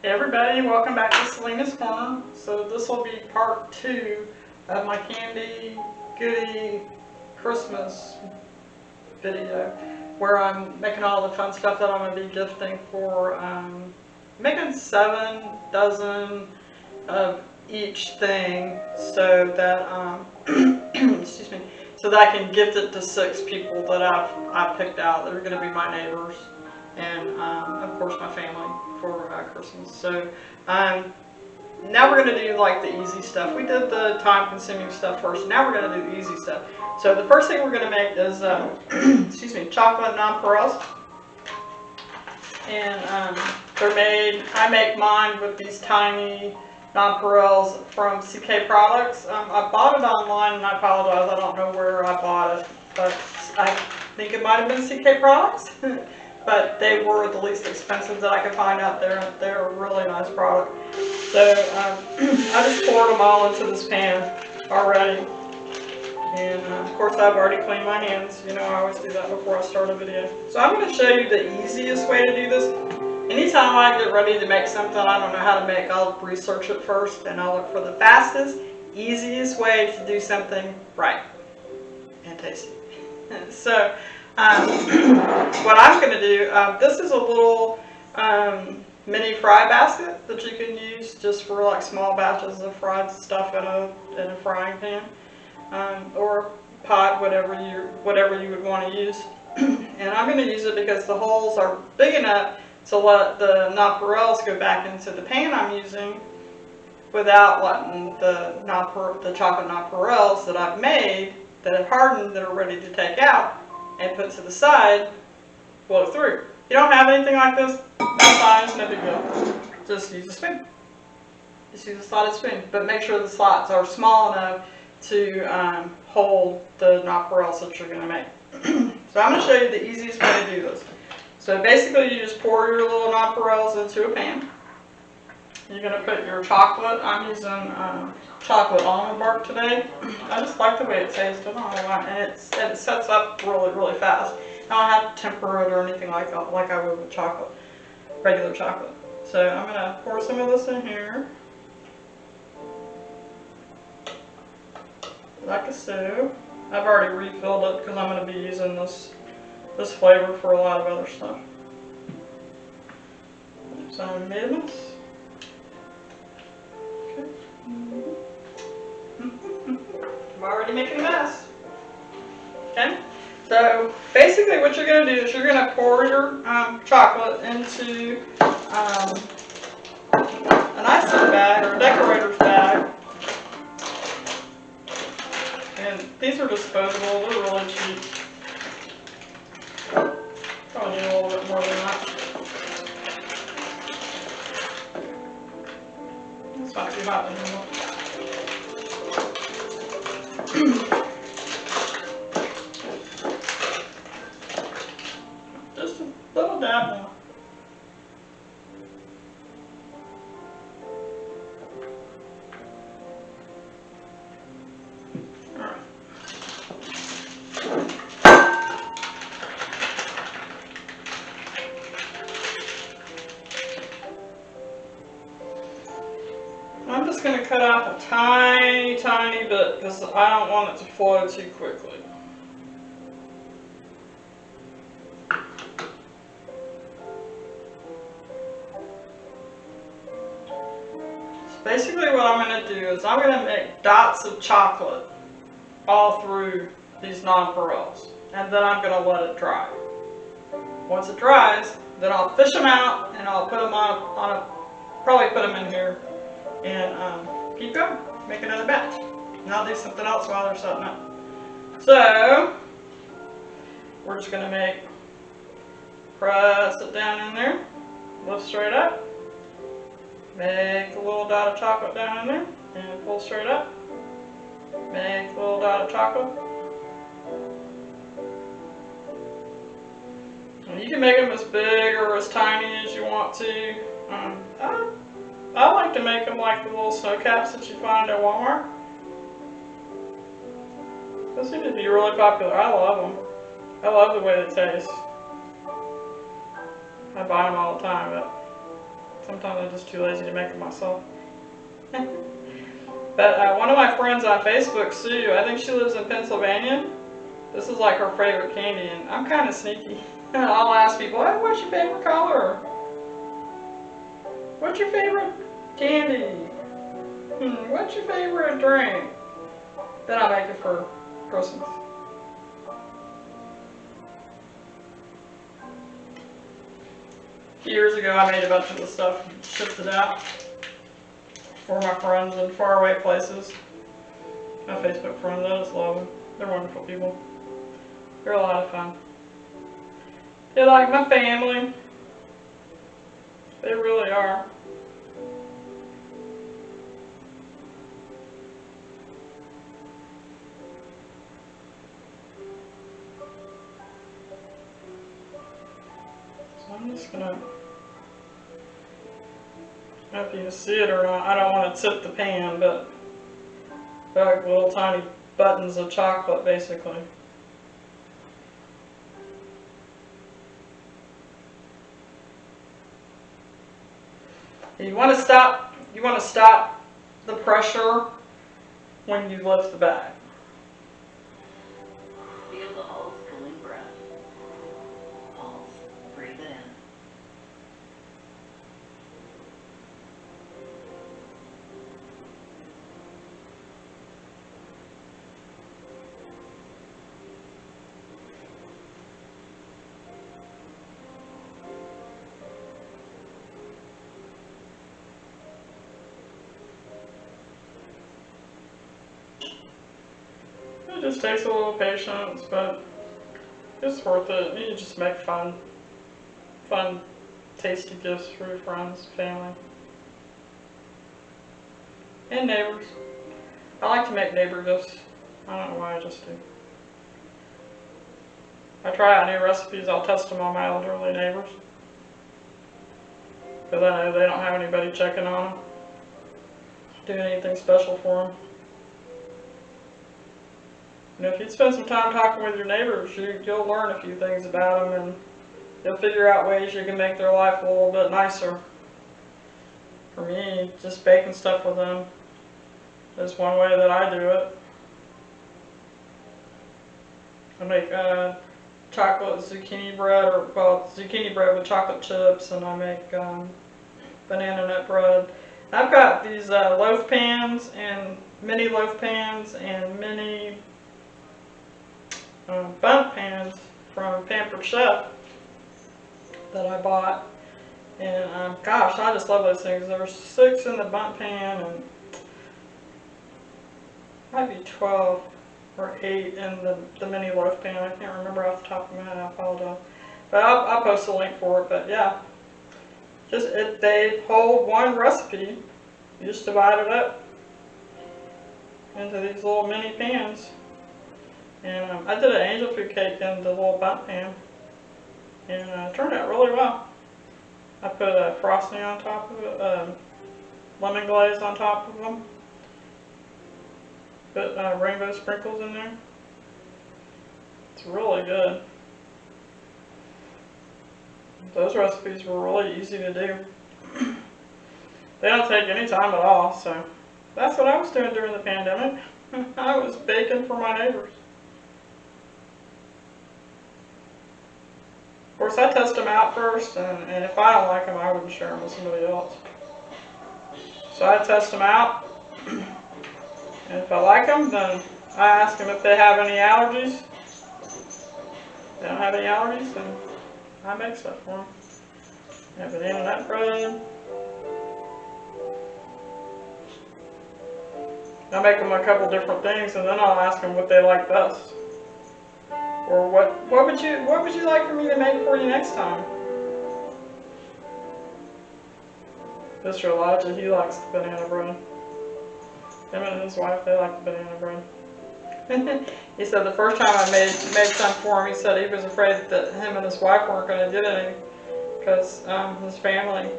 Hey everybody, welcome back to Selena's Corner. So this will be part 2 of my Candy Goody Christmas video where I'm making all the fun stuff that I'm going to be gifting for making 7 dozen of each thing so that excuse me, so that I can gift it to 6 people that I've picked out that are going to be my neighbors and of course my family for Christmas. So now we're going to do like the easy stuff. We did the time consuming stuff first. Now we're going to do the easy stuff. So the first thing we're going to make is excuse me, chocolate nonpareils. And they're made, I make mine with these tiny nonpareils from CK Products. I bought it online and I apologize, I don't know where I bought it, but I think it might have been CK Products. But they were the least expensive that I could find out there. They're a really nice product. So I just poured them all into this pan already. And of course I've already cleaned my hands. You know, I always do that before I start a video. So I'm going to show you the easiest way to do this. Anytime I get ready to make something I don't know how to make, I'll research it first and I'll look for the fastest, easiest way to do something right and tasty. So what I'm going to do, this is a little mini fry basket that you can use just for like small batches of fried stuff in a frying pan or pot, whatever you would want to use. And I'm going to use it because the holes are big enough to let the nonpareils go back into the pan I'm using without letting the chocolate nonpareils that I've made that have hardened that are ready to take out and put to the side flow through. If you don't have anything like this, that's fine, it's no big deal. Just use a spoon. Just use a slotted spoon, but make sure the slots are small enough to hold the nonpareils that you're going to make. So I'm going to show you the easiest way to do this. So basically you just pour your little nonpareils into a pan. You're going to put your chocolate. I'm using chocolate almond bark today. I just like the way it tastes. I don't know why. And it sets up really, really fast. I don't have to temper it or anything like I would with chocolate, regular chocolate. So I'm going to pour some of this in here. Like so. I've already refilled it because I'm going to be using this flavor for a lot of other stuff. Some mayonnaise. I'm already making a mess. Okay? So basically what you're going to do is you're going to pour your chocolate into an icing bag or a decorator's bag. And these are disposable. They're really cheap. Probably need a little bit more than that. It's not too hot anymore. Just a little dab more. Alright. I'm just going to cut off a tiny bit because I don't want it to flow too quickly. So basically what I'm going to do is I'm going to make dots of chocolate all through these nonpareils, and then I'm going to let it dry. Once it dries, then I'll fish them out and I'll put them probably put them in here and keep going, make another batch. And I'll do something else while they're setting up. So, we're just going to press it down in there, lift straight up, make a little dot of chocolate down in there, and pull straight up, make a little dot of chocolate. And you can make them as big or as tiny as you want to. I like to make them like the little snow caps that you find at Walmart. Those seem to be really popular. I love them. I love the way they taste. I buy them all the time, but Sometimes I'm just too lazy to make them myself. But one of my friends on Facebook, Sue, I think she lives in Pennsylvania. This is like her favorite candy, and I'm kind of sneaky. I'll ask people, hey, what's your favorite color? What's your favorite candy? What's your favorite drink? Then I'll make it for Christmas. A few years ago, I made a bunch of this stuff and shipped it out for my friends in faraway places. My Facebook friends, I just love them. They're wonderful people. They're a lot of fun. They're like my family. They really are. So I'm just gonna, I don't know if you can see it or not. I don't want to tip the pan, but they're like little tiny buttons of chocolate, basically. You want to stop the pressure when you lift the bag. Feel the holes pulling breath. Pulse. Breathe it in. It just takes a little patience, but it's worth it. You just make fun, tasty gifts for your friends, family, and neighbors. I like to make neighbor gifts. I don't know why, I just do. I try out new recipes, I'll test them on my elderly neighbors. Because I know they don't have anybody checking on them, doing anything special for them. And if you spend some time talking with your neighbors, you'll learn a few things about them, and you'll figure out ways you can make their life a little bit nicer. For me, just baking stuff with them is one way that I do it. I make chocolate zucchini bread, or well, zucchini bread with chocolate chips, and I make banana nut bread. I've got these loaf pans and mini loaf pans and mini bundt pans from Pampered Chef that I bought, and gosh, I just love those things. There were 6 in the bundt pan and might be 12 or 8 in the mini loaf pan. I can't remember off the top of my head, I apologize. But I'll post a link for it, but yeah. They hold one recipe. You just divide it up into these little mini pans. And I did an angel food cake in the little bundt pan, and it turned out really well. I put a frosting on top of it, lemon glaze on top of them, put rainbow sprinkles in there. It's really good. Those recipes were really easy to do. They don't take any time at all, so that's what I was doing during the pandemic. I was baking for my neighbors. Of course, I test them out first, and if I don't like them, I wouldn't share them with somebody else. So I test them out, and if I like them, then I ask them if they have any allergies. If they don't have any allergies, then I make stuff for them. I have banana nut bread. I make them a couple different things, and then I'll ask them what they like best. Or what would you like for me to make for you next time? Mr. Elijah, he likes the banana bread. Him and his wife, they like the banana bread. He said the first time I made some for him, he said he was afraid that him and his wife weren't going to get any because his family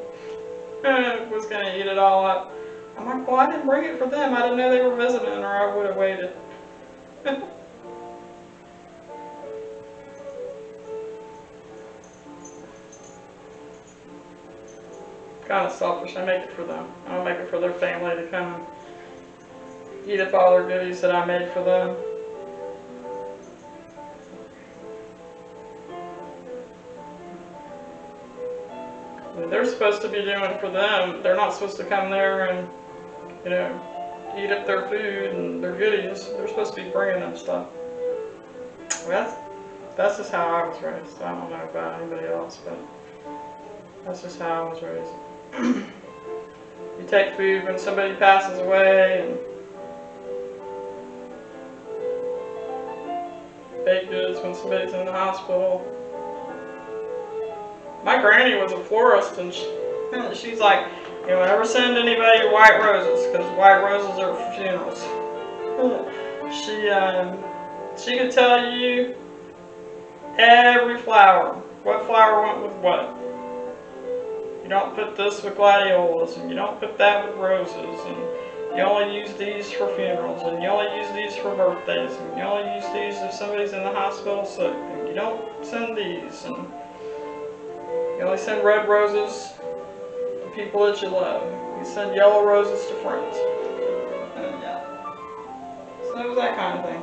was going to eat it all up. I'm like, well, I didn't bring it for them. I didn't know they were visiting, or I would have waited. kind of selfish. I make it for them. I don't make it for their family to come and eat up all their goodies that I made for them. They're supposed to be doing it for them. They're not supposed to come there and, you know, eat up their food and their goodies. They're supposed to be bringing them stuff. That's just how I was raised. I don't know about anybody else, but that's just how I was raised. You take food when somebody passes away, and baked goods when somebody's in the hospital. My granny was a florist, and she's like, you know, never send anybody white roses, because white roses are for funerals. She could tell you every flower, what flower went with what. You don't put this with gladiolas, and you don't put that with roses, and you only use these for funerals, and you only use these for birthdays, and you only use these if somebody's in the hospital sick, and you don't send these, and you only send red roses to people that you love. You send yellow roses to friends. And yeah. So it was that kind of thing.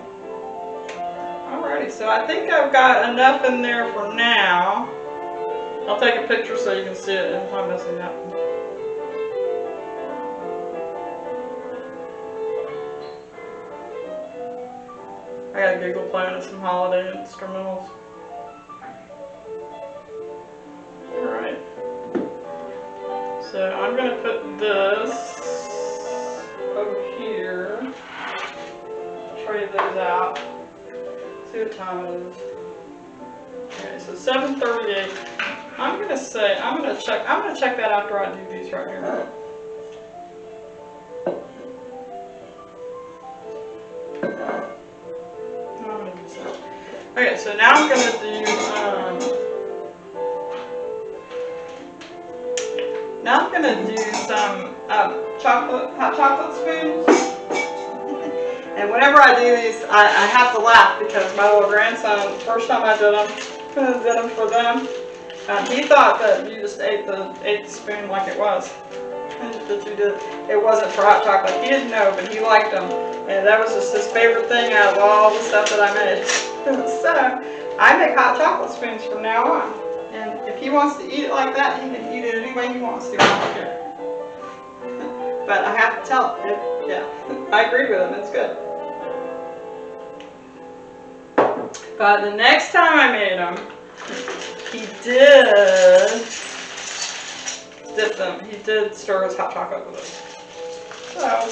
Alrighty, so I think I've got enough in there for now. I'll take a picture so you can see it if I'm messing up. I got a giggle playing and some holiday instrumentals. Alright. So I'm going to put this over here. Trade those out. See what time it is. Okay, so 7:38. I'm gonna check that after I do these right here. Okay, so now I'm gonna do some hot chocolate spoons. And whenever I do these, I have to laugh because my little grandson, the first time I did them for them, he thought that you just ate the spoon like it was. That you did. It wasn't for hot chocolate. He didn't know, but he liked them, and that was just his favorite thing out of all the stuff that I made. So I make hot chocolate spoons from now on, and if he wants to eat it like that, he can eat it any way he wants to. I don't care. But I have to tell him, yeah, I agree with him. It's good. But the next time I made them, he did dip them. He did stir his hot chocolate with it. So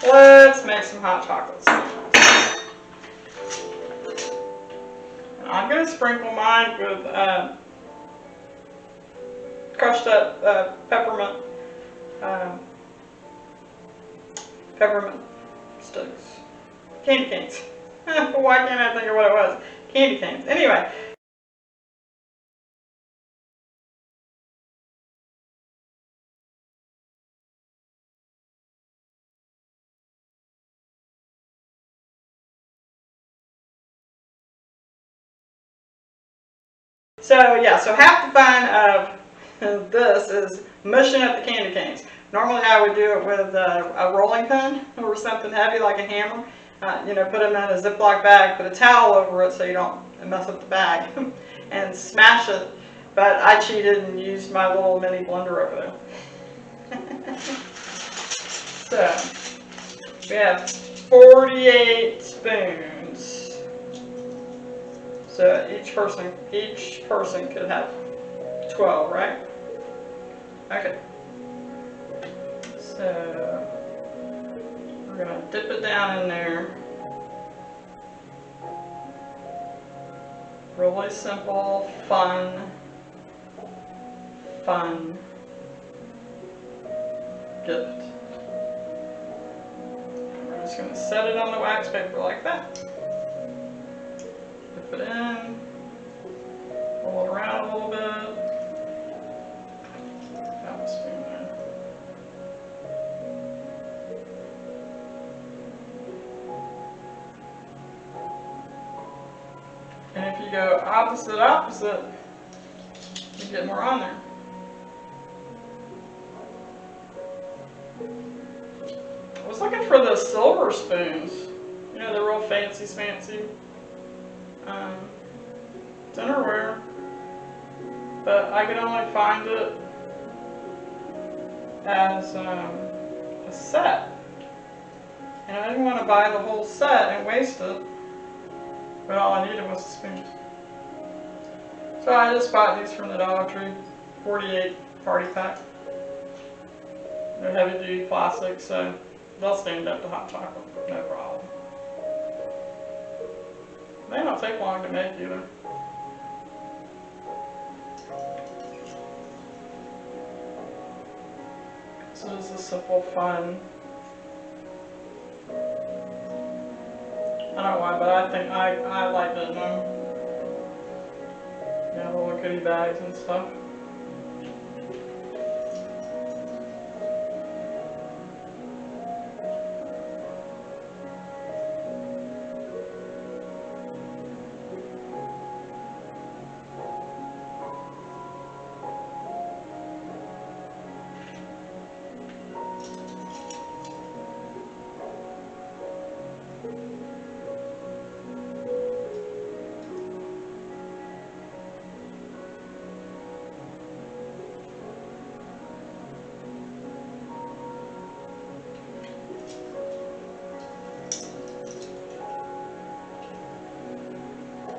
let's make some hot chocolates. And I'm going to sprinkle mine with crushed up peppermint sticks. Candy canes. Why can't I think of what it was? Candy canes. Anyway. So yeah, so half the fun of this is mushing up the candy canes. Normally I would do it with a rolling pin or something heavy like a hammer. You know, put them in a Ziploc bag, put a towel over it so you don't mess up the bag, and smash it. But I cheated and used my little mini blender over there. So we have 48 spoons. So each person could have 12, right? Okay. So we're going to dip it down in there. Really simple, fun gift. We're just going to set it on the wax paper like that. Dip it in, roll it around a little bit. Have a spoon there. And if you go opposite, you get more on there. was looking for the silver spoons. You know, the real fancy dinnerware. But I could only find it as a set. And I didn't want to buy the whole set and waste it. But all I needed was the spoons. So I just bought these from the Dollar Tree. 48 party pack. They're heavy duty plastic, so they'll stand up to hot chocolate, no problem. They don't take long to make either. So this is simple fun. I don't know why, but I think I like it. Yeah, little goodie bags and stuff.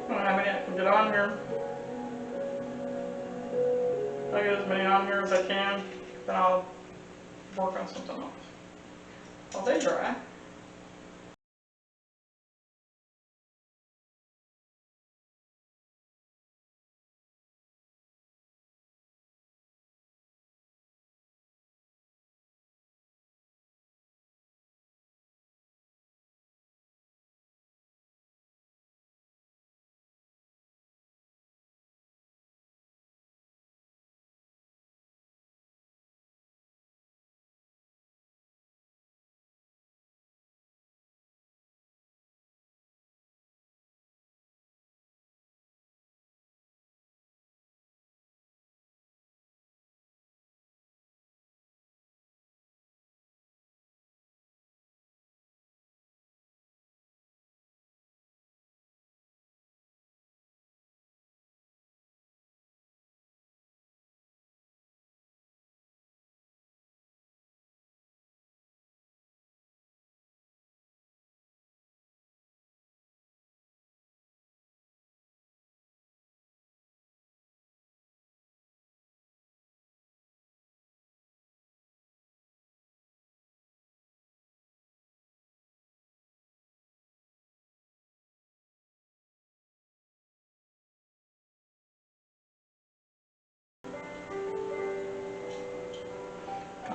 I don't know how many I can get on here. If I get as many on here as I can, then I'll work on something else. While they dry.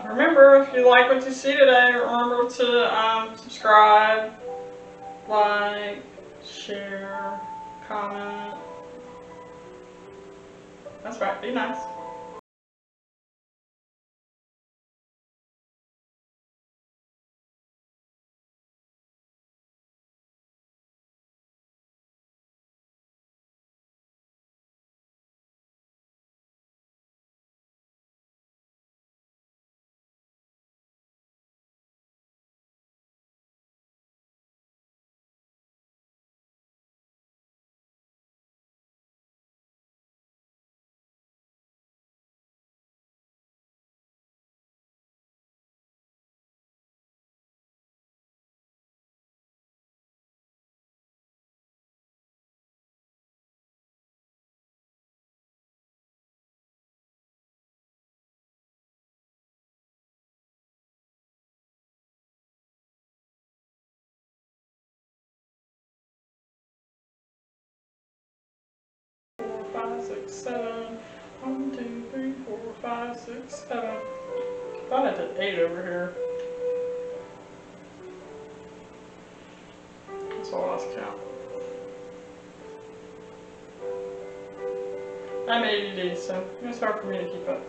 Remember, if you like what you see today, remember to subscribe, like, share, comment. That's right, be nice. Four, 5, 6, 7. 1, 2, 3, 4, 5, 6, 7. I thought I did 8 over here. That's all I lost count. I'm ADD, so it's hard for me to keep up.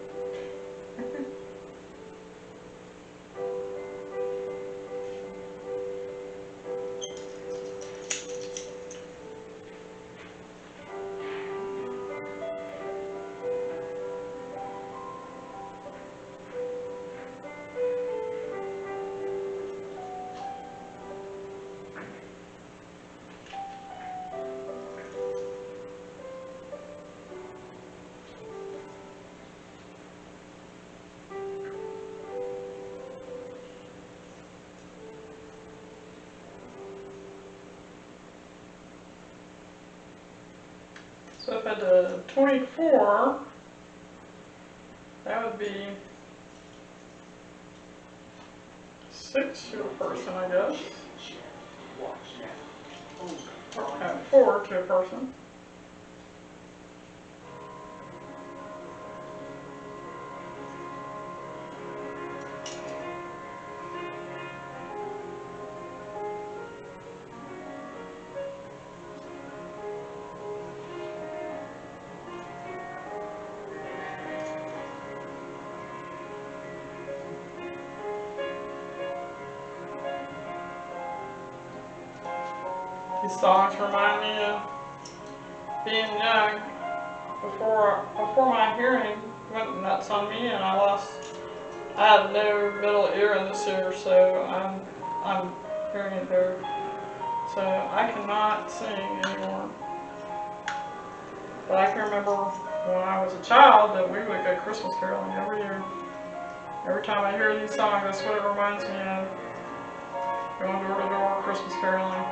So if I did 24, that would be 6 to a person, I guess. Or 4 to a person. These songs remind me of being young before my hearing went nuts on me, and I had no middle ear in this ear, so I'm hearing impaired. So I cannot sing anymore. But I can remember when I was a child that we would go Christmas caroling every year. Every time I hear these songs, that's what it reminds me of. Going door to door, Christmas caroling.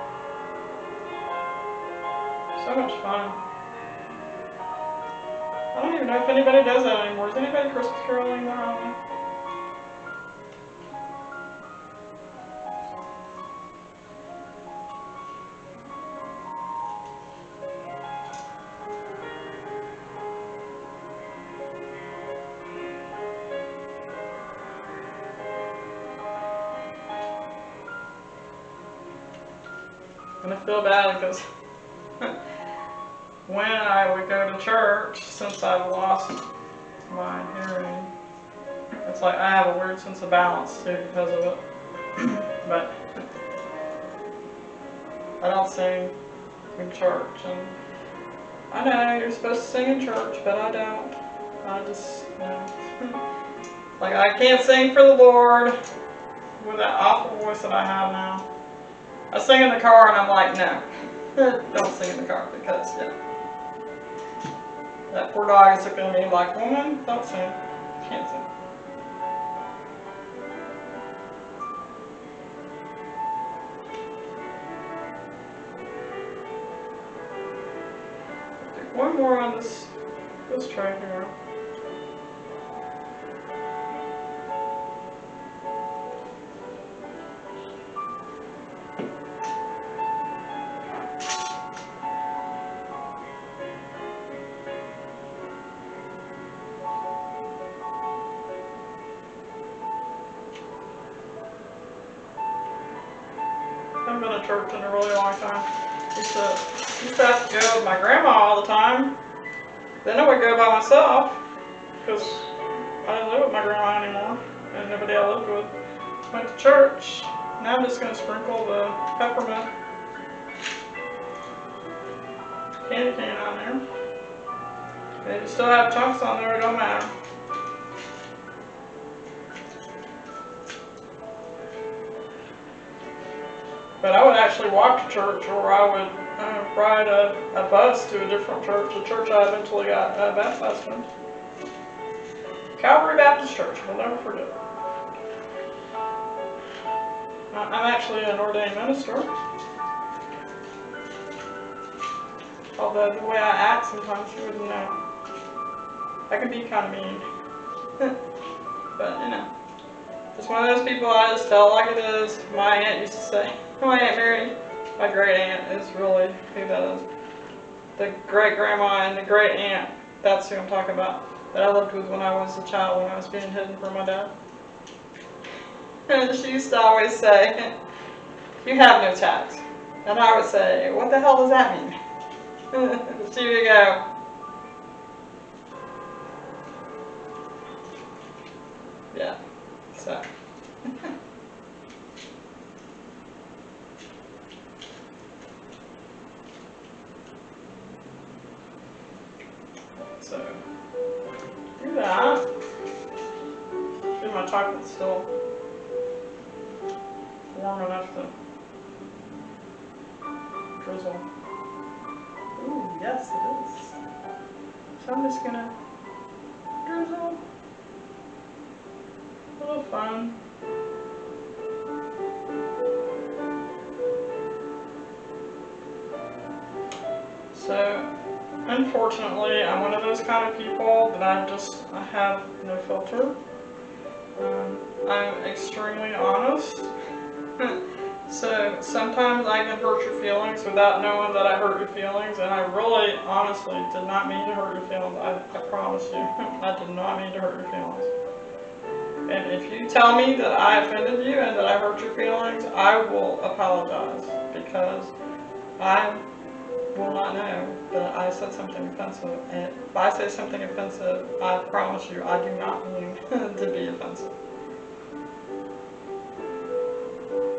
So much fun. I don't even know if anybody does that anymore. Is anybody Christmas caroling there on? And I feel bad because when I would go to church, since I've lost my hearing, it's like I have a weird sense of balance too because of it. But I don't sing in church, and I know you're supposed to sing in church, but I don't. I just, you know, like I can't sing for the Lord with that awful voice that I have now. I sing in the car, and I'm like, no, don't sing in the car because, yeah. That poor dog is looking at me like, woman, don't sing. Can't sing. One more on this tray here. I haven't been to church in a really long time. Used to have to go with my grandma all the time. Then I would go by myself because I didn't live with my grandma anymore, and nobody I lived with went to church. Now I'm just going to sprinkle the peppermint candy cane on there. If you still have chunks on there, it don't matter. But I would actually walk to church, or I would ride a bus to a different church, the church I eventually got baptized in. Calvary Baptist Church, we'll never forget. I'm actually an ordained minister. Although the way I act sometimes you wouldn't know. I can be kind of mean. But, you know. Just one of those people I just tell it like it is. My aunt used to say. My Aunt Mary, my great aunt, is really who that is. The great grandma and the great aunt, that's who I'm talking about. That I lived with when I was a child, when I was being hidden from my dad. And she used to always say, you have no tax. And I would say, what the hell does that mean? So here you go. Yeah, so. So, do that. See, my chocolate's still warm enough to drizzle. Ooh, yes it is. So I'm just gonna drizzle. A little fun. So, unfortunately, I'm one of those kind of people that I have no filter. I'm extremely honest. So sometimes I can hurt your feelings without knowing that I hurt your feelings, and I really, honestly, did not mean to hurt your feelings. I promise you, I did not mean to hurt your feelings. And if you tell me that I offended you and that I hurt your feelings, I will apologize, because I will not know that I said something offensive. And if I say something offensive, I promise you, I do not mean to be offensive.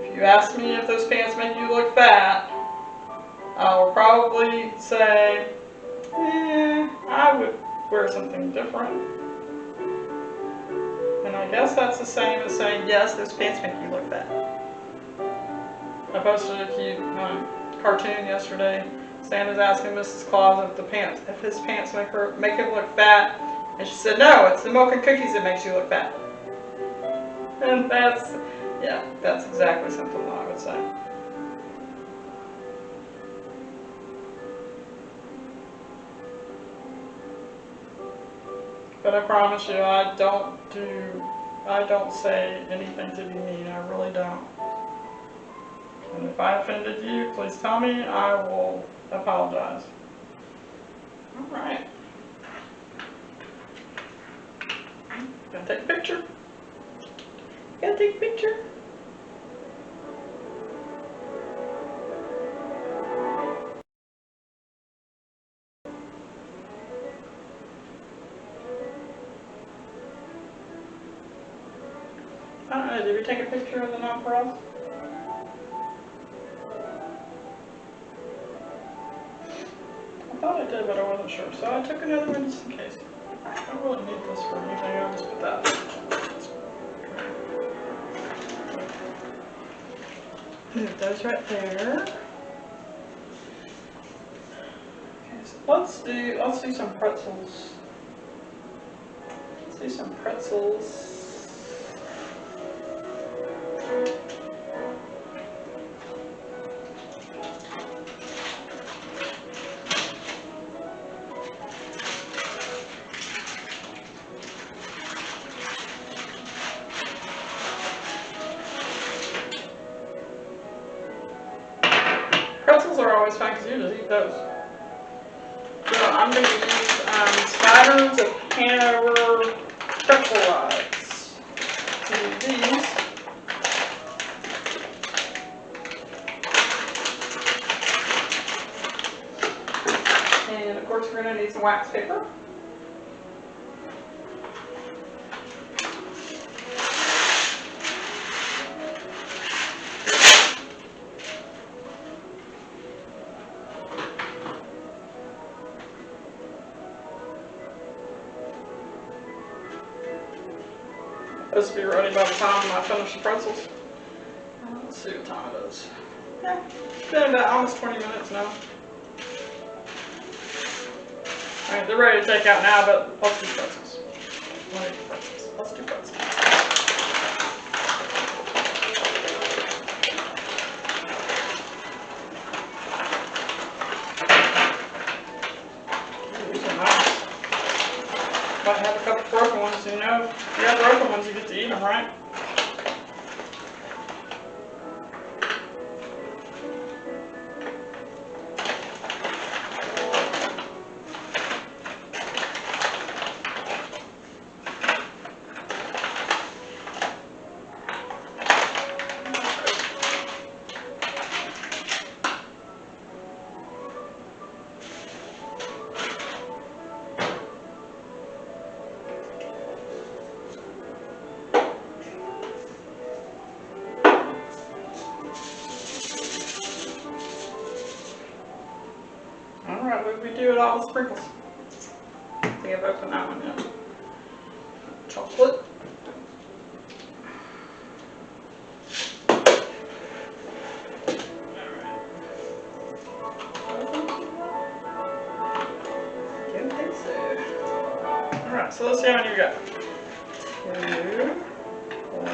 If you ask me if those pants make you look fat, I will probably say, I would wear something different. And I guess that's the same as saying, yes, those pants make you look fat. I posted a cute cartoon yesterday. Santa's asking Mrs. Claus if his pants make him look fat, and she said, no, it's the milk and cookies that makes you look fat. And that's exactly something that I would say. But I promise you, I don't say anything to be mean. I really don't. And if I offended you, please tell me. I will apologize. All right. Gotta take a picture. Gotta take a picture. I don't know, did we take a picture of the nonpareils? I thought I did, but I wasn't sure, so I took another one just in case. I don't really need this for anything, I'll just put that. Put those right there. Okay, so let's do some pretzels. Let's do some pretzels. Pretzels are always fun because you just eat those. So I'm going to use sliders of Hanover pretzel rods to do these. And of course we're going to need some wax paper. This will be ready by the time I finish the pretzels. Let's see what time it is. Yeah, it's been about almost 20 minutes now. Alright, they're ready to take out now, but let's do pretzels. Let's do pretzels. These are nice. Might have a couple broken ones, you know. If you have broken ones, you get to eat them, right? Alright, what did we do with all the sprinkles? I think I've opened that one yet. Chocolate. Don't think so. Alright, so let's see how many we got. 2, 4,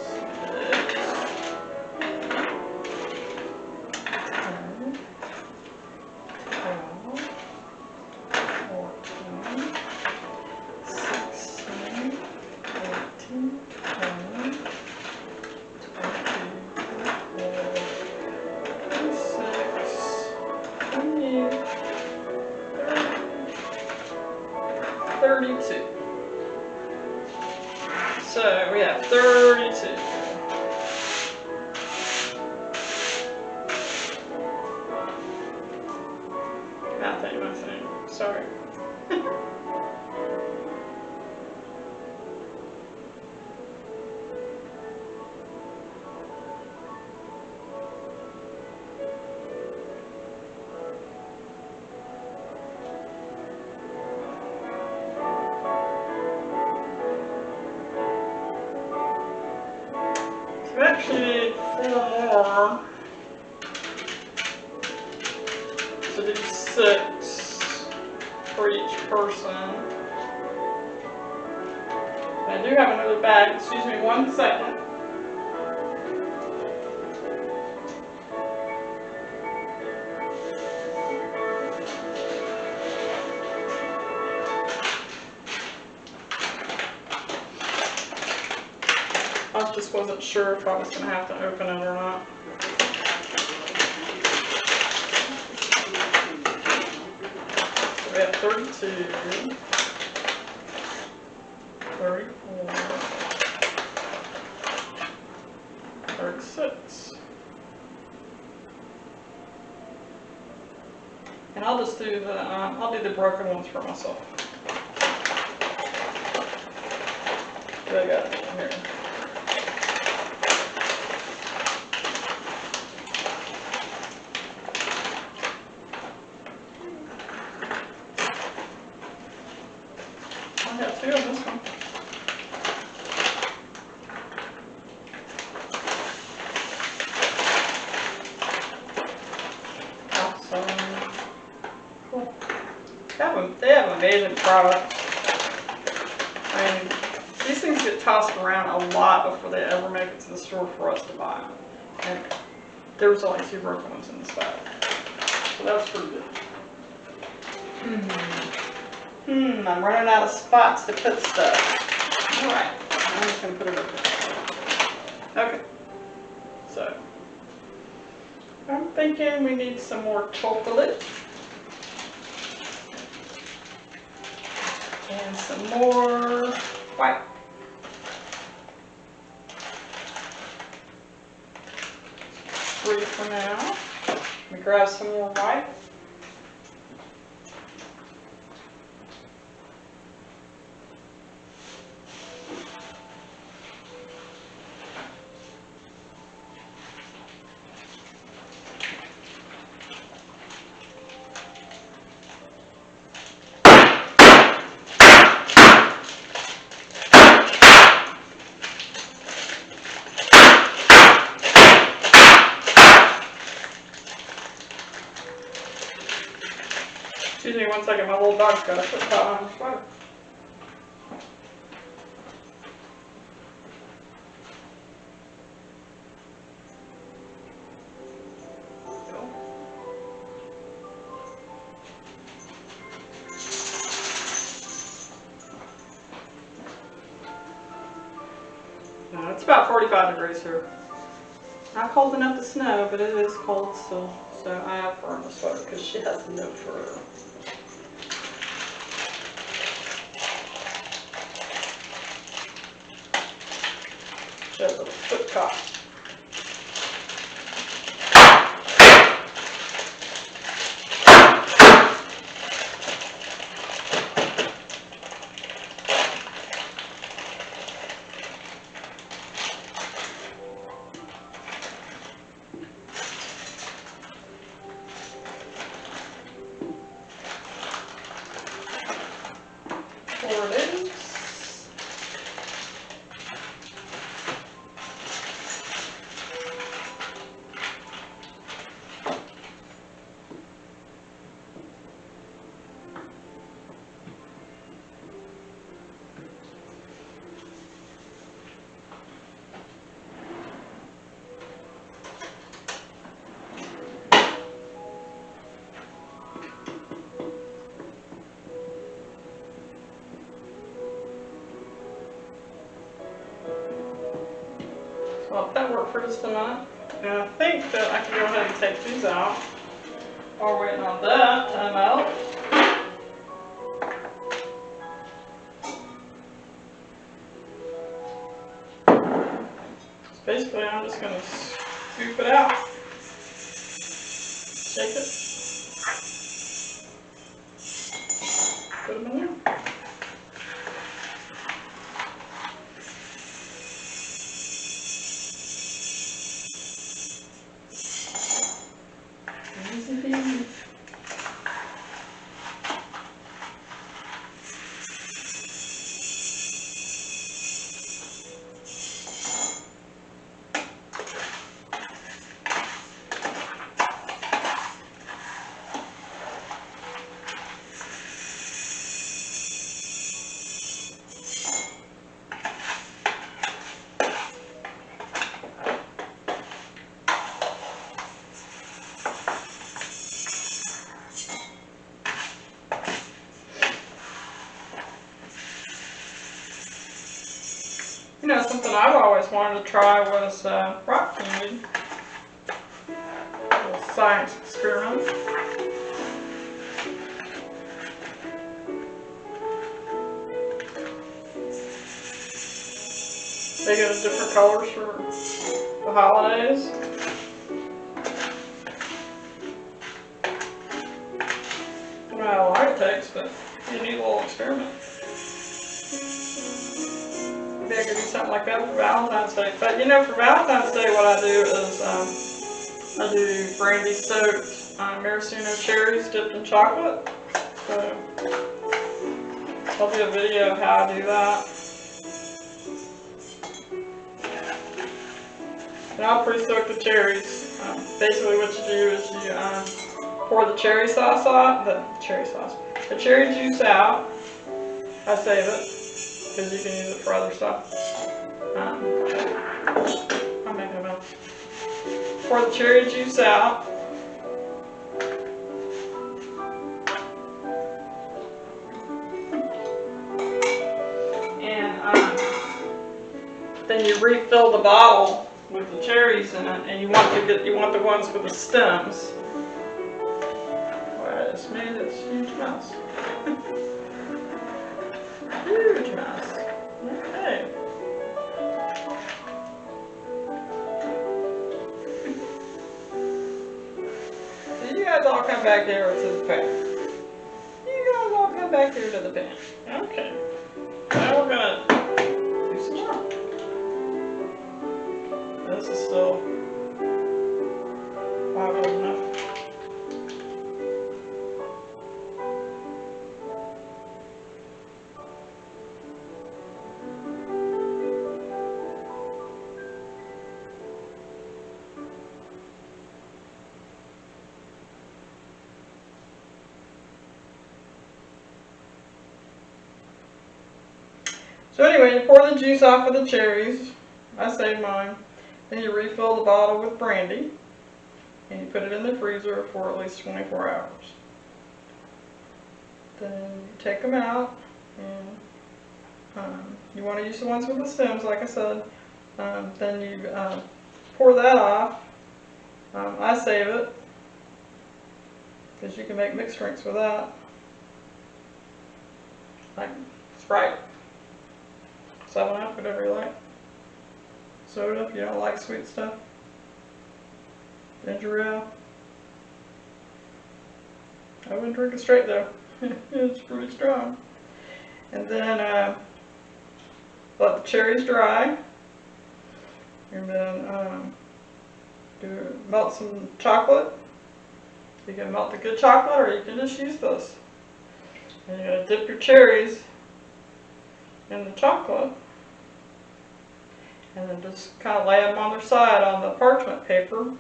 6, 10, 12, 32. So we have 32. Nothing. Sorry. We actually need 4 more to do 6 for each person. I do have another bag. Excuse me 1 second. I just wasn't sure if I was going to have to open it or not. So we have 32, 34, 36. And I'll just do the broken ones for myself. There I got it here. I have 2 on this one. Awesome. Cool. They have amazing products. I mean, these things get tossed around a lot before they ever make it to the store for us to buy them. And there was only 2 broken ones in this bag. So that's pretty good. I'm running out of spots to put stuff. Alright, I'm just going to put it over there. Okay. So, I'm thinking we need some more chocolate. And some more white. Three for now. Let me grab some more white. Excuse me 1 second, my little dog's got a foot caught on his sweater. No, it's about 45 degrees here. Not cold enough to snow, but it is cold still. So I have her in the sweater because she has no fur. She has a foot caught. There it is. Well, that worked for just a minute. And I think that I can go ahead and take these out while we're waiting on that to melt. basically I'm just gonna scoop it out. Shake it. Put them in there. Easy peasy. You know, something I've always wanted to try was rock candy. A little science experiment. They get different colors for the holidays. I don't know how long it takes, but it's a neat little experiment. Maybe I could do something like that for Valentine's Day. But you know, for Valentine's Day, what I do is I do brandy soaked maraschino cherries dipped in chocolate. So I'll do a video of how I do that. And I'll pre-soak the cherries. Basically, what you do is you pour the cherry sauce on the cherry juice out. I save it because you can use it for other stuff. I'm making a mess. Pour the cherry juice out. And then you refill the bottle with the cherries in it, and you want the ones with the stems. Well, I just made this huge mess. Huge mess. Okay. So you guys all come back here to the pan. You guys all come back here to the pan. Okay. Now we're gonna do some more. This is still hot enough. So anyway, you pour the juice off of the cherries. I save mine. Then you refill the bottle with brandy. And you put it in the freezer for at least 24 hours. Then you take them out. And you want to use the ones with the stems, like I said. Then you pour that off. I save it. Because you can make mixed drinks with that. Like Sprite. 7-Up, whatever you like. Soda if you don't like sweet stuff. Ginger ale. I wouldn't drink it straight though. It's pretty strong. And then let the cherries dry. And then melt some chocolate. You can melt the good chocolate or you can just use this. And you're going to dip your cherries in the chocolate. And then just kind of lay them on their side on the parchment paper.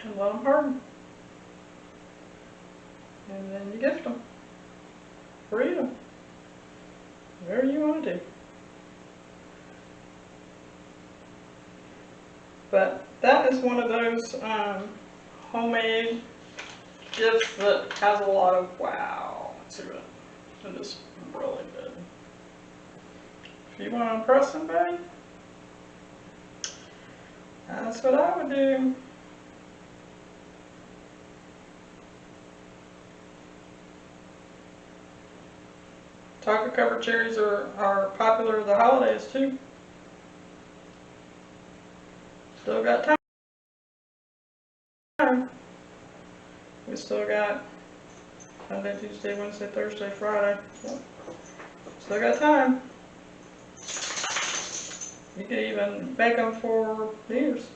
And let them harden. And then you gift them. Or eat them. Whatever you want to do. But that is one of those homemade gifts that has a lot of wow to it. It is really good. If you want to impress somebody, that's what I would do. Chocolate covered cherries are popular at the holidays too. Still got time. We still got Monday, Tuesday, Wednesday, Thursday, Friday. Yep. Still got time. You could even bake them for New Year's.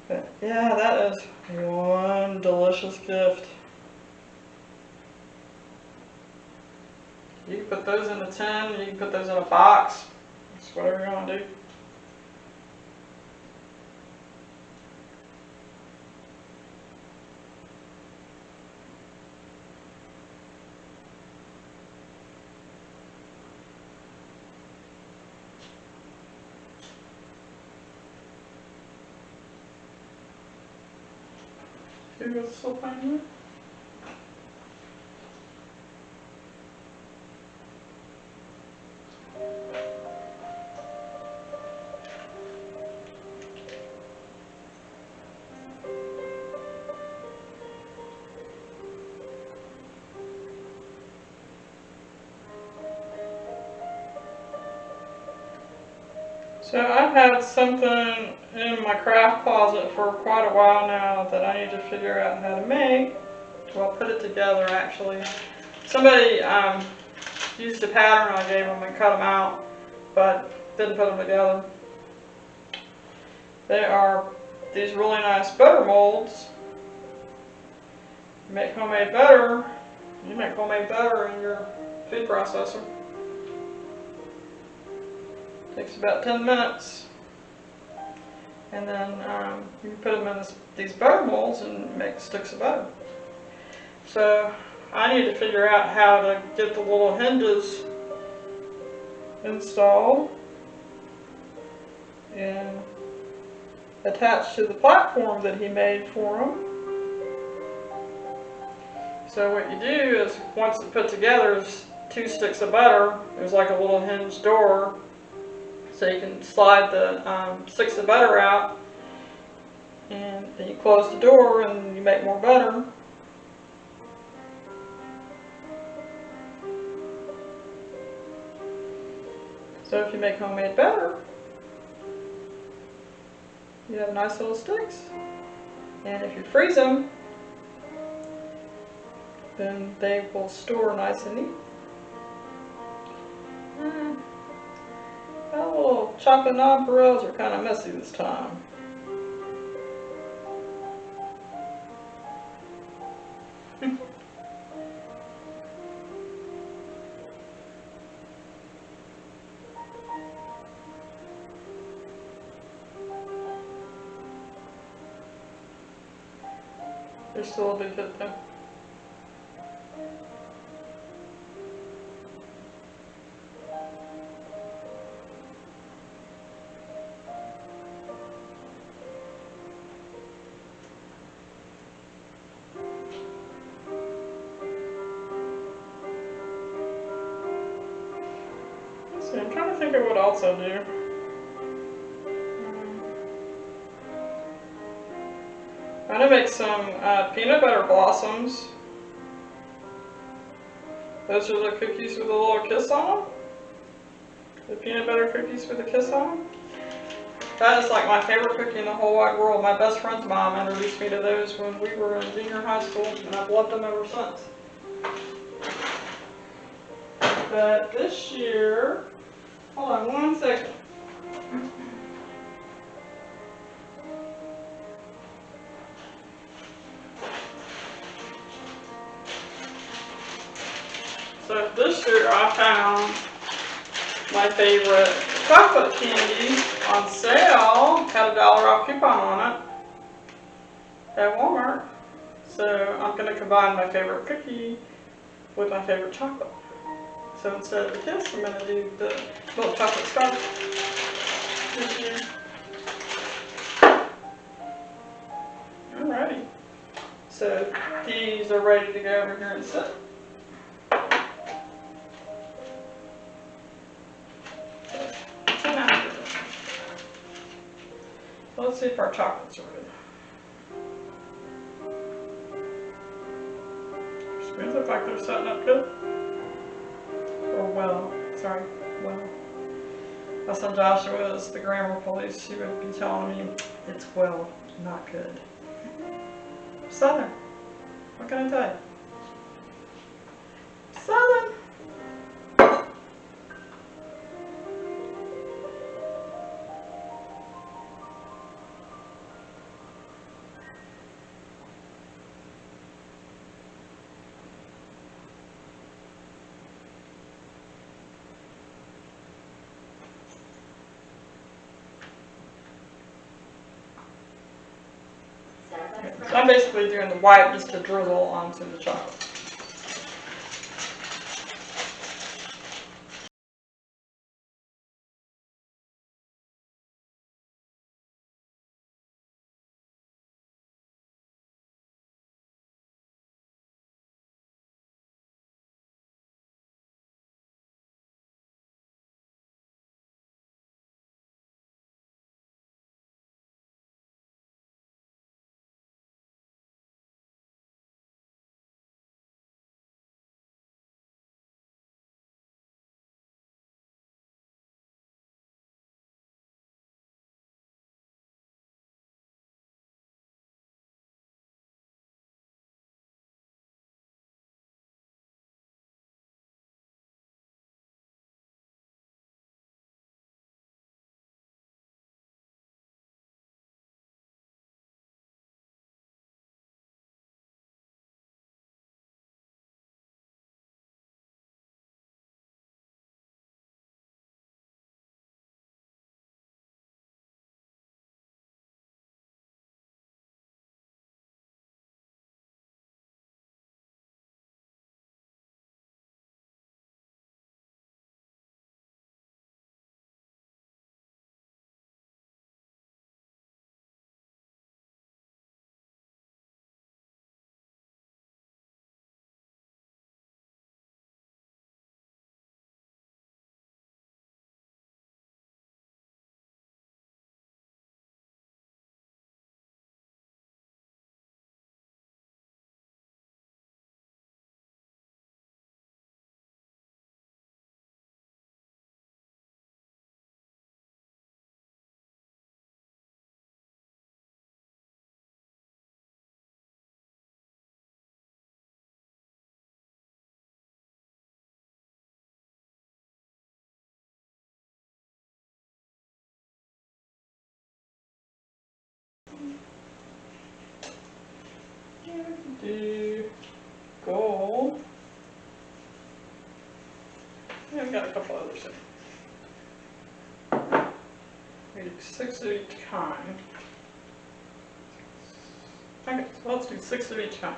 But yeah, that is one delicious gift. You can put those in a tin, you can put those in a box. It's whatever you want to do. Who was still playing with? So I've had something in my craft closet for quite a while now that I need to figure out how to make. Well, put it together actually. Somebody used a pattern I gave them and cut them out, but didn't put them together. They are these really nice butter molds. You make homemade butter. You make homemade butter in your food processor. Takes about 10 minutes. And then you put them in these butter molds and make sticks of butter. So I need to figure out how to get the little hinges installed and attached to the platform that he made for them. So what you do is, once it's put together, is 2 sticks of butter. There's like a little hinge door, so you can slide the sticks of butter out, and then you close the door and you make more butter. So if you make homemade butter, you have nice little sticks. And if you freeze them, then they will store nice and neat. My little chocolate nonpareils are kind of messy this time. They're still a big hit though. Let's see, I'm trying to think of what else I do. I'm going to make some peanut butter blossoms. Those are the cookies with a little kiss on them. The peanut butter cookies with a kiss on them. That is like my favorite cookie in the whole wide world. My best friend's mom introduced me to those when we were in junior high school, and I've loved them ever since. But this year, hold on one second. So this year I found my favorite chocolate candy on sale. Had a $1 off coupon on it at Walmart. So I'm going to combine my favorite cookie with my favorite chocolate. So instead of the kiss, I'm going to do the milk chocolate scarf this year. Alrighty. So these are ready to go over here and sit. Let's see if our chocolates are ready. Spoons look like they're setting up good. Or well, sorry. well, my son Joshua is the grammar police. He would be telling me it's well, not good. Southern. What can I tell you? Southern. So I'm basically doing the white just to drizzle onto the chocolate. Do gold. Yeah, I've got a couple others in. We do 6 of each kind. Okay, so let's do 6 of each kind.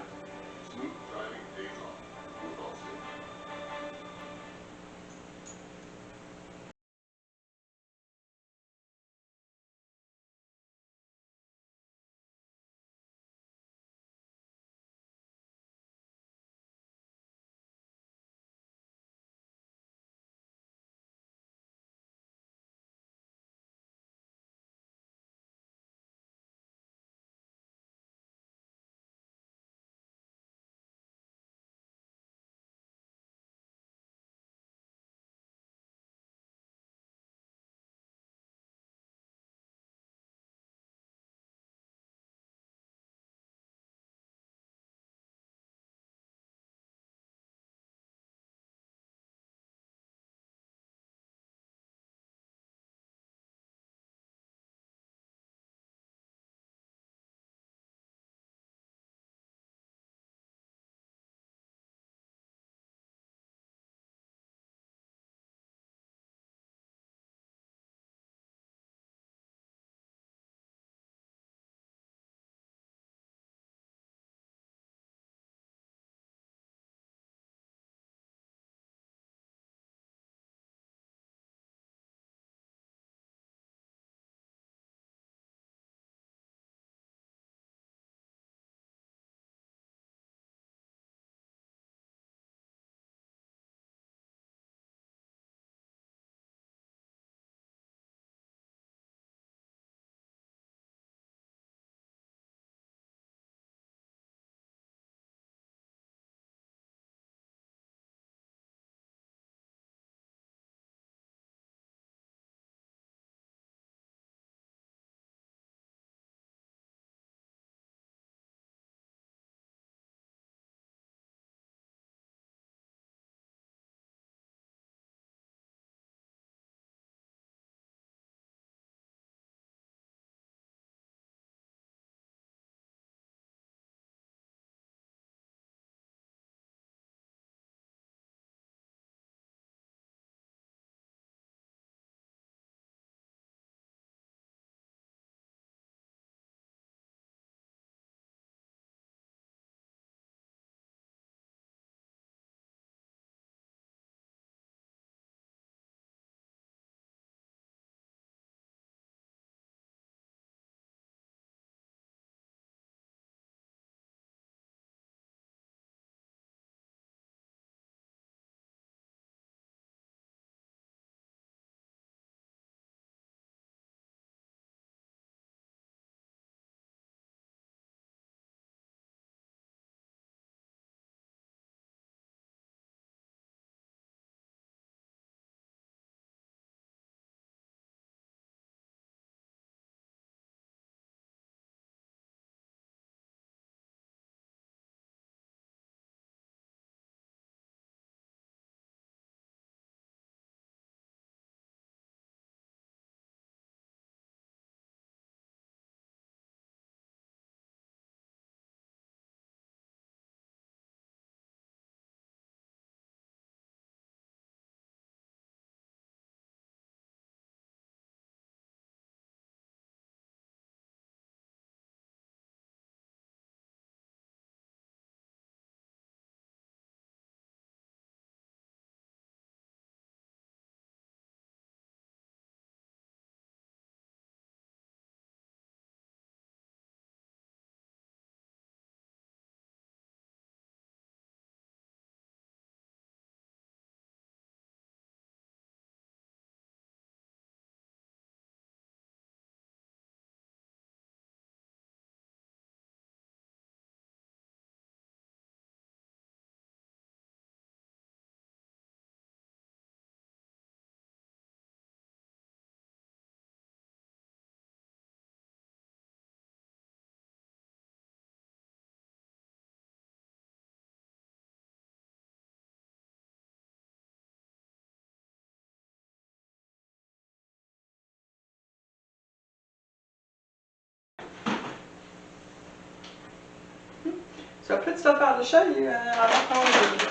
So I put stuff out to show you, and then I don't always use it.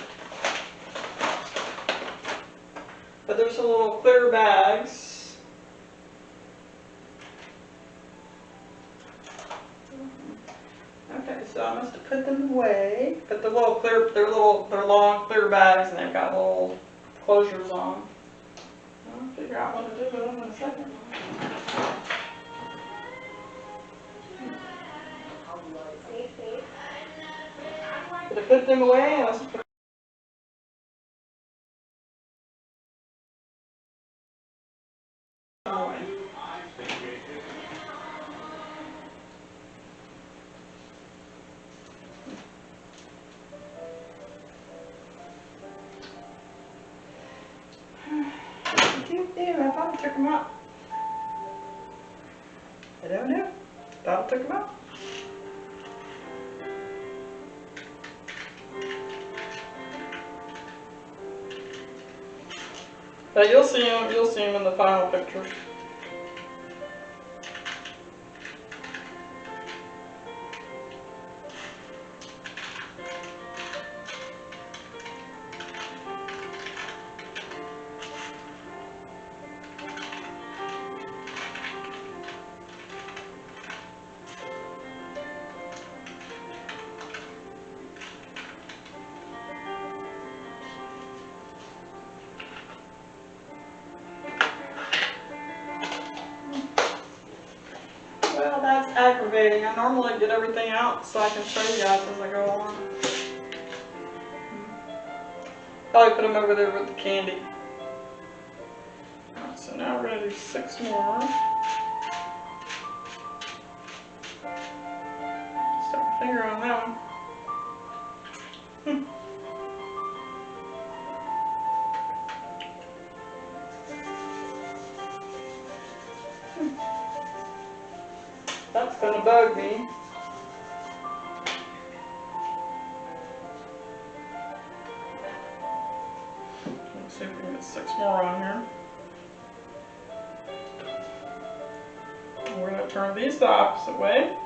But there's some little clear bags. Okay, so I must have put them away. But the little clear, they're long clear bags, and they've got little closures on them. I'll figure out what to do with them in a second. But I put them away, and I must have put them away. I thought I took them out. I don't know. Thought I took them out. But you'll see them in the final pictures. Well, that's aggravating. I normally get everything out so I can show you guys as I go along. Probably put them over there with the candy. Alright, so now we're going to do 6 more. Stick my finger on that one. That's going to bug me. Let's see if we can get 6 more on here. We're going to turn these the opposite way.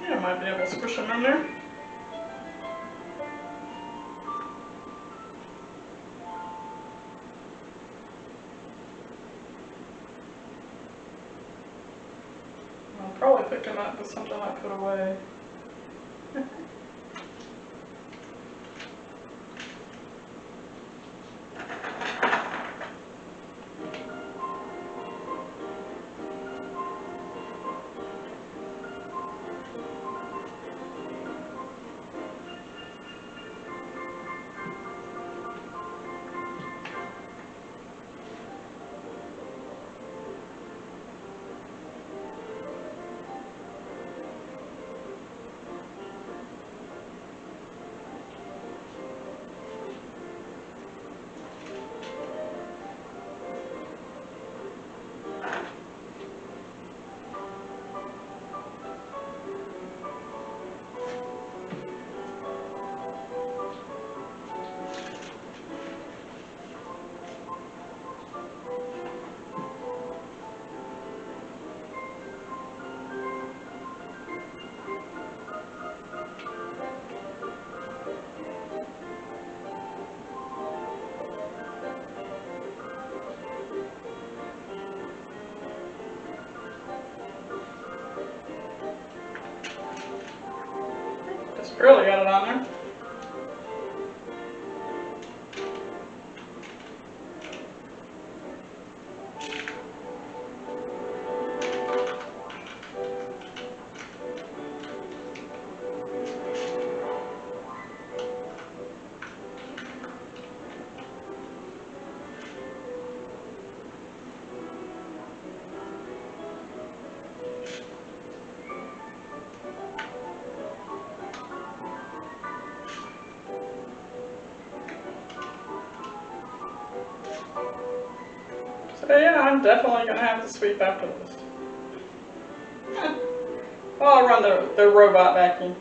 I might be able to squish them in there. I'll probably pick them up with something I put away. Just barely got it on there. But yeah, I'm definitely gonna have the sweep after this. Well, I'll run the robot vacuum.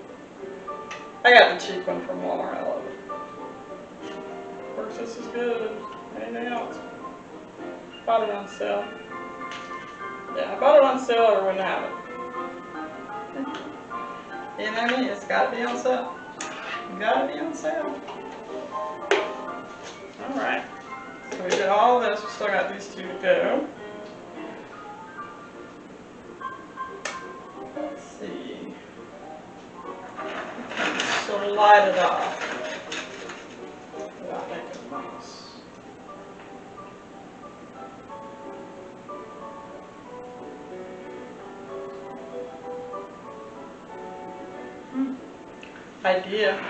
I got the cheap one from Walmart. I love it. Works just as good as anything else. Bought it on sale. Yeah, I bought it on sale or wouldn't have it. You know me, it's gotta be on sale. Gotta be on sale. Alright. So we did all this, we still got these two to go. Let's see. So light it off without making a mess. Idea.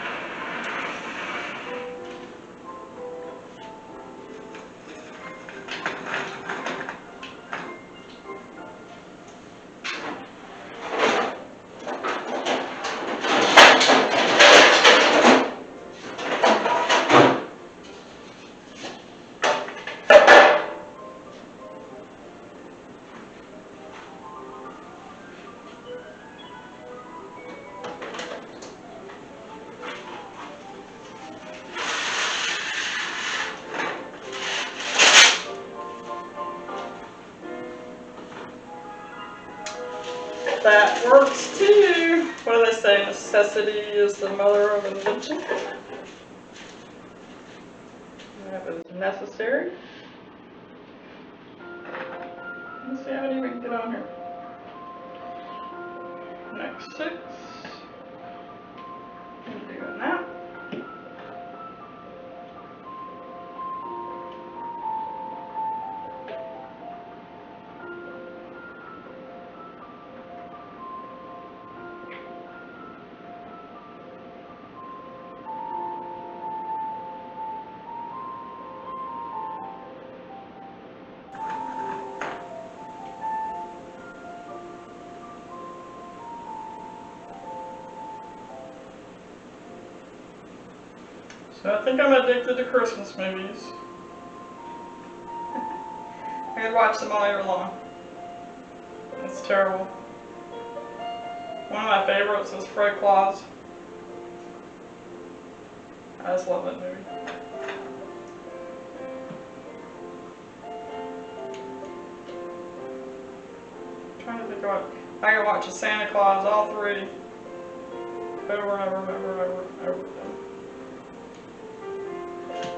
That works too. What do they say? Necessity is the mother of invention. That was necessary. Let's see how many we can get on here. Next 6. I'm doing that. So I think I'm addicted to Christmas movies. I could watch them all year long. It's terrible. One of my favorites is Fred Claus. I just love that movie. I'm trying to think of what. I can watch a Santa Claus, all 3. Over and over and over and over and over again.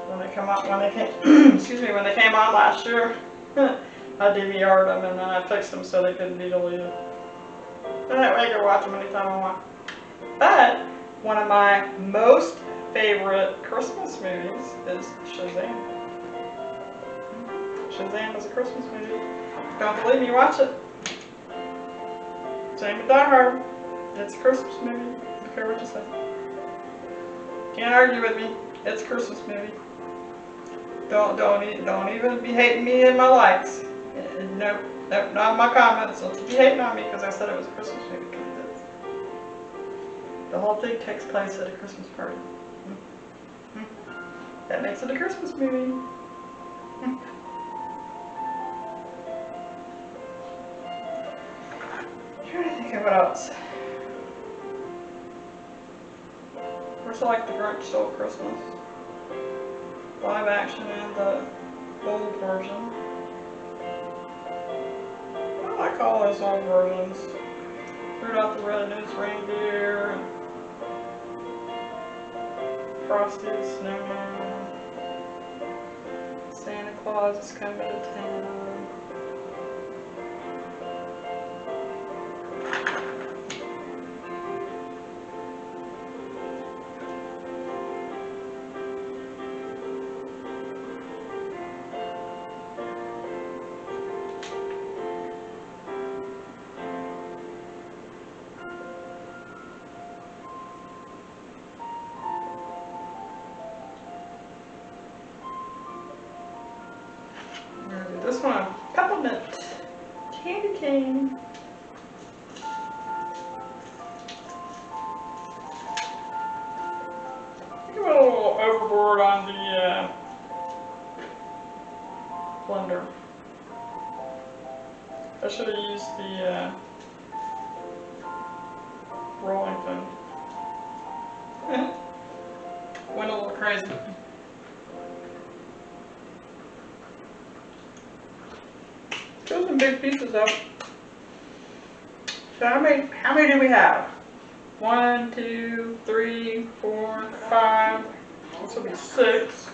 When they come out, when they came, excuse me, when they came on last year, I DVR'd them and then I fixed them so they couldn't be deleted. And that way I could watch them anytime I want. But one of my most favorite Christmas movies is Shazam. Shazam is a Christmas movie. Don't believe me? Watch it. Same with Die Hard. It's a Christmas movie. I don't care what you say. Can't argue with me. It's a Christmas movie. Don't even be hating me in my likes. Nope, not in my comments. Don't be hating on me because I said it was a Christmas movie. Because it is. The whole thing takes place at a Christmas party. That makes it a Christmas movie. I'm trying to think of what else. Of course, I like The Grinch Stole Christmas. Live action and the old version. I like all those old versions. Rudolph the Red-Nosed Reindeer and Frosty the Snowman. Santa Claus is coming to town. This one, peppermint candy cane. I think I went a little overboard on the blender. I should have used the rolling pin. Went a little crazy. Those some big pieces though. So how many do we have? 1, 2, 3, 4, 5. This will be 6.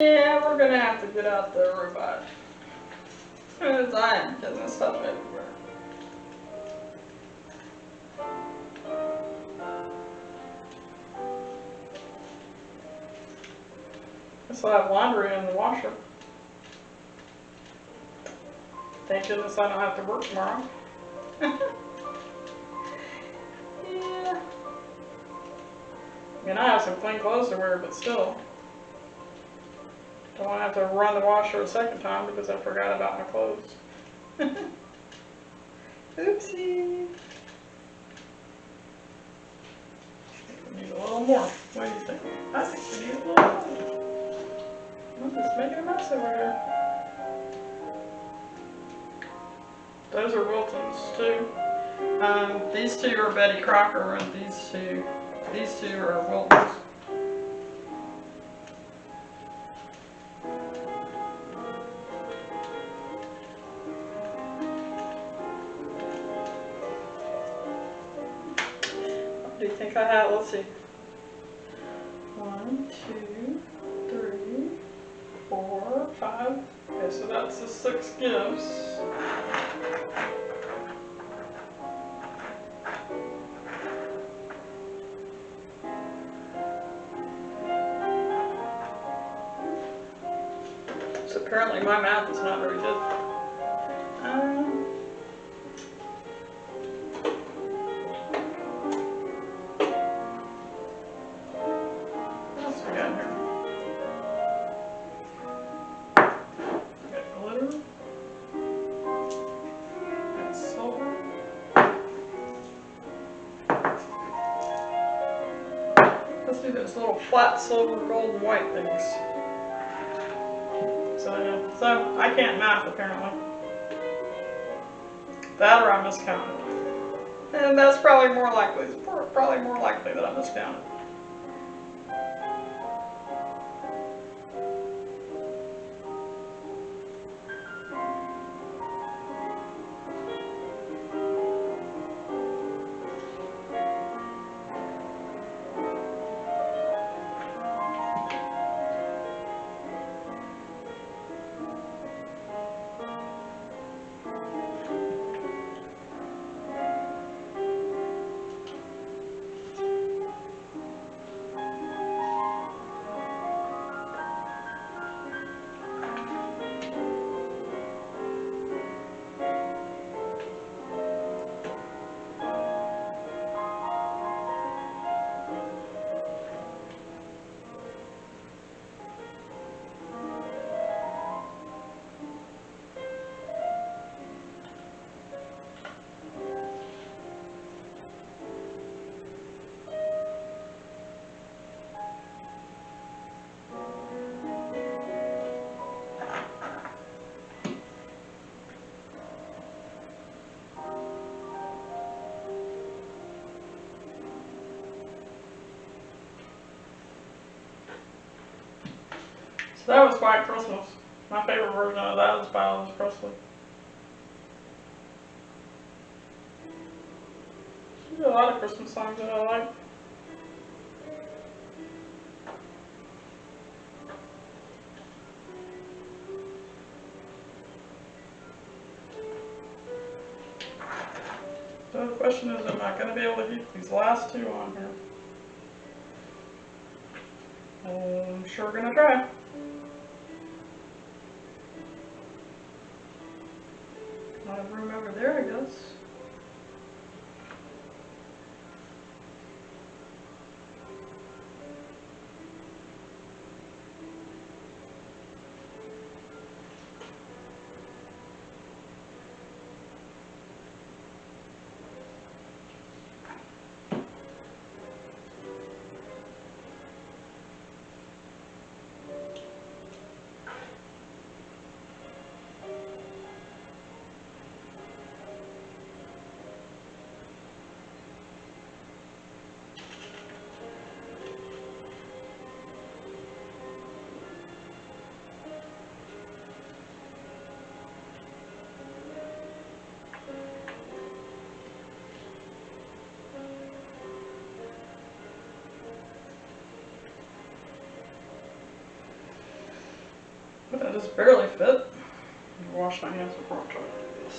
Yeah, we're gonna have to get out the robot. Because I am getting this stuff everywhere. I still have laundry in the washer. Thank goodness I don't have to work tomorrow. Yeah. I mean, I have some clean clothes to wear, but still. Don't want to have to run the washer a second time because I forgot about my clothes. Oopsie. We need a little more. What do you think? I think we need a little more. I'm just making a mess over here. Those are Wilton's too. These two are Betty Crocker, and these two are Wilton's. you think I have? Let's see. 1, 2, 3, 4, 5. Okay, so that's the 6 gifts. So apparently my math is not very good. What else we got here? We got glitter. Got silver. Let's do those little flat silver, gold, and white things. So yeah, so I can't math apparently. That or I miscounted. And that's probably more likely. It's probably more likely that I miscounted. So that was White Christmas. My favorite version of that is by Elvis Presley. There's a lot of Christmas songs that I like. So the question is, am I going to be able to keep these last two on here? I'm sure going to try. I have room over there, I guess. But that just barely fit. I'll wash my hands before I try to do this.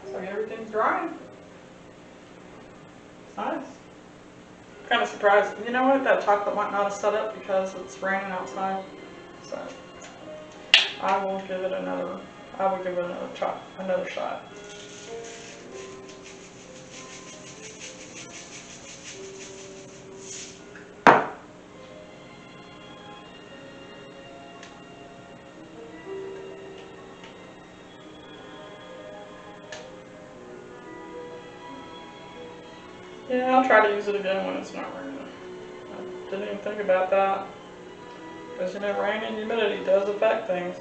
So everything's drying. It's nice. Kind of surprised. You know what? That chocolate might not have set up because it's raining outside. So I will give it another. I will give it another shot. Yeah, I'll try to use it again when it's not raining. I didn't even think about that. Because you know, rain and humidity does affect things.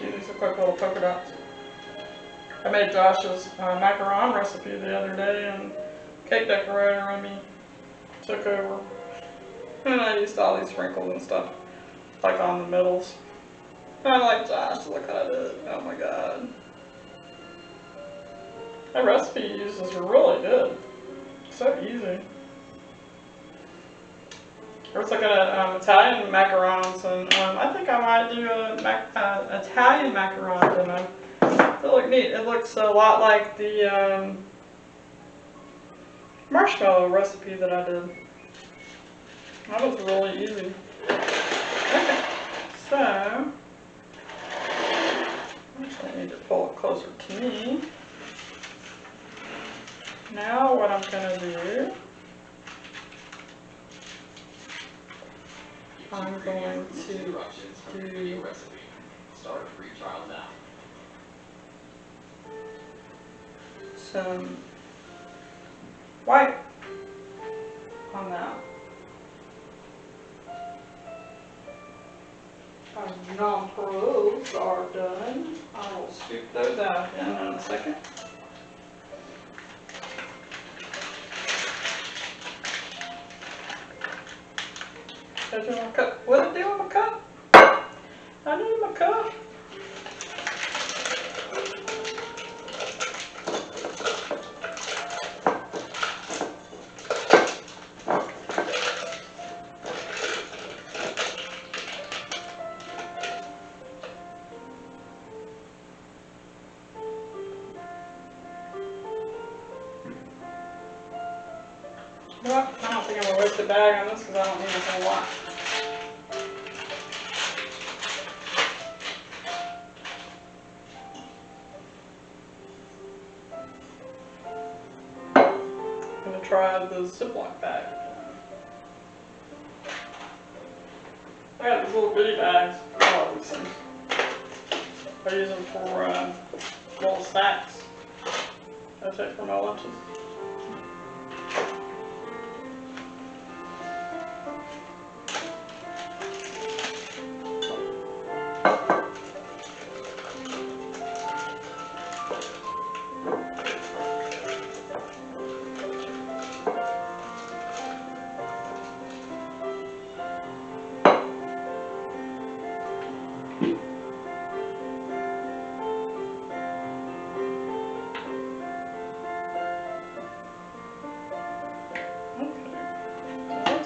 cute. These look like little polka dots. I made Josh's macaron recipe the other day, and cake decorator and me took over. And I used all these sprinkles and stuff, like on the middles. And I'm like, Josh, look what I did. Oh my god. That recipe you used is really good. So easy. I was looking at Italian macarons, and I think I might do a Italian macaron dinner. They look neat. It looks a lot like the marshmallow recipe that I did. That was really easy. Okay, so actually I need to pull it closer to me. Now what I'm gonna do, I'm going to do Start free trial now. some white on that. Our non-peros are done. I will scoop those out again in a second. Does you want a cup? Will it do with a cup? I need my cup. Well, I don't think I'm going to waste a bag on this because I don't need a whole lot. I'm going to try the Ziploc bag. I got these little bitty bags. I love these things. I use them for little snacks. I take for my lunches.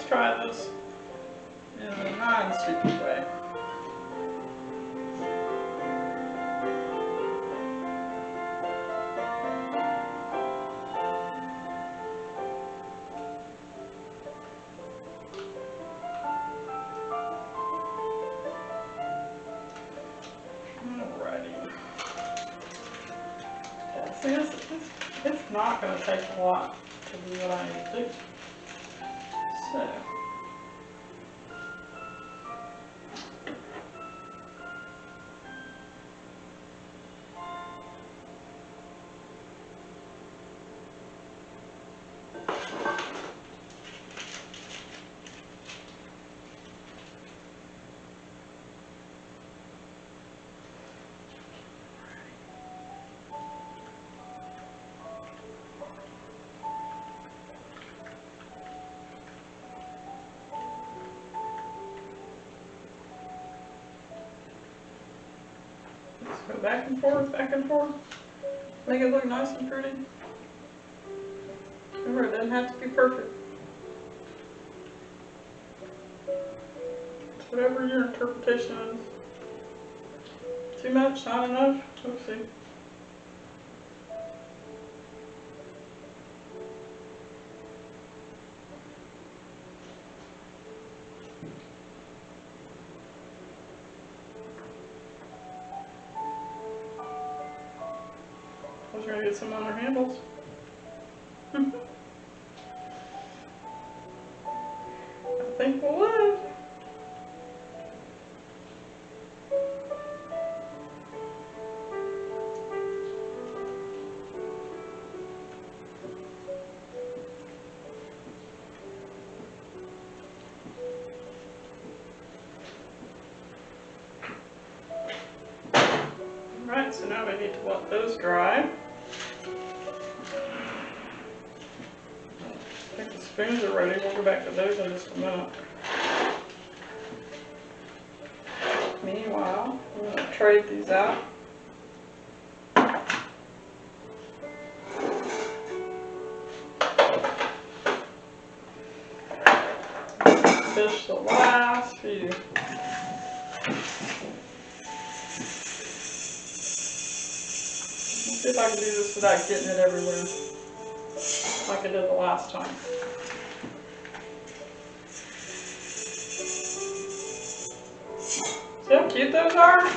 Try this in a non-sticky way. Alrighty. Yeah, see, it's not going to take a lot to do what I need to do. So. Just go back and forth, back and forth. Make it look nice and pretty. Remember, it doesn't have to be perfect. It's whatever your interpretation is. Too much, not enough, we'll see. I was going to get some other handles. I think we'll live. so now we need to let those dry. I think the spoons are ready. We'll go back to those in just a minute. Meanwhile, I'm going to trade these out. Fish the last few. Let's see if I can do this without getting it everywhere, like I did the last time. See how cute those are?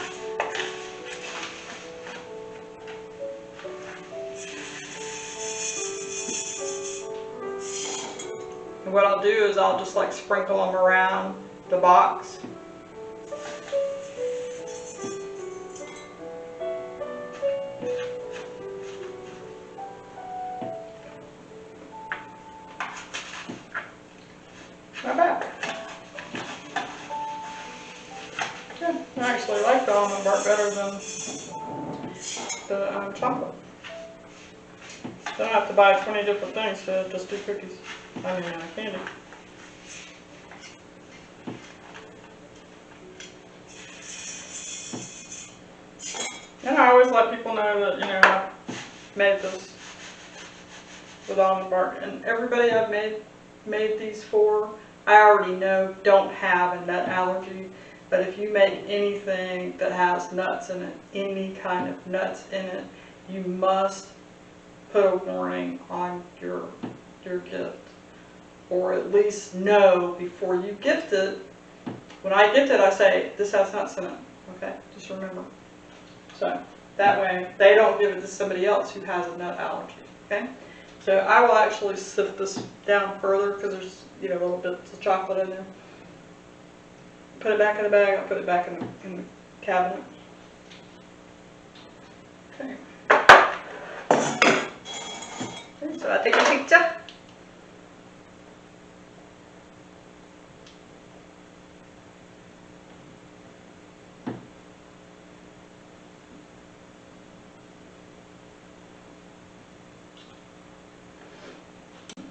And what I'll do is I'll just like sprinkle them around the box. Not bad. Yeah, I actually like the almond bark better than the chocolate. Then I have to buy 20 different things to just do cookies. I mean, candy. And I always let people know that, you know, I made this with almond bark. And everybody I've made these for, I already know don't have a nut allergy. But if you make anything that has nuts in it, any kind of nuts in it, you must put a warning on your gift. Or at least know before you gift it. When I gift it, I say, this has nuts in it. Okay, just remember. So that way they don't give it to somebody else who has a nut allergy. Okay, so I will actually sift this down further because there's, you know, little bits of chocolate in there. Put it back in the bag. I'll put it back in the cabinet. Okay. So I take a picture.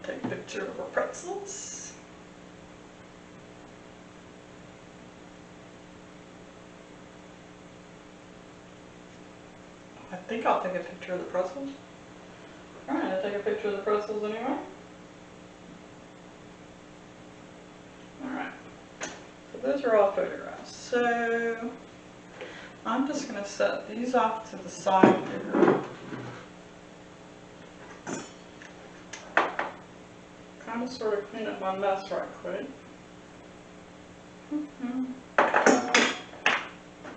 Take a picture of our pretzels. I think I'll take a picture of the pretzels. Alright, I'll take a picture of the pretzels anyway. Alright, so those are all photographs. So I'm just going to set these off to the side here. Kind of sort of clean up my mess right quick.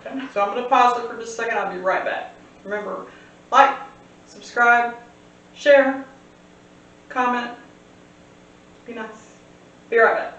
Okay, so I'm going to pause it for just a second. I'll be right back. Remember, like, subscribe, share, comment, be nice. Be right back.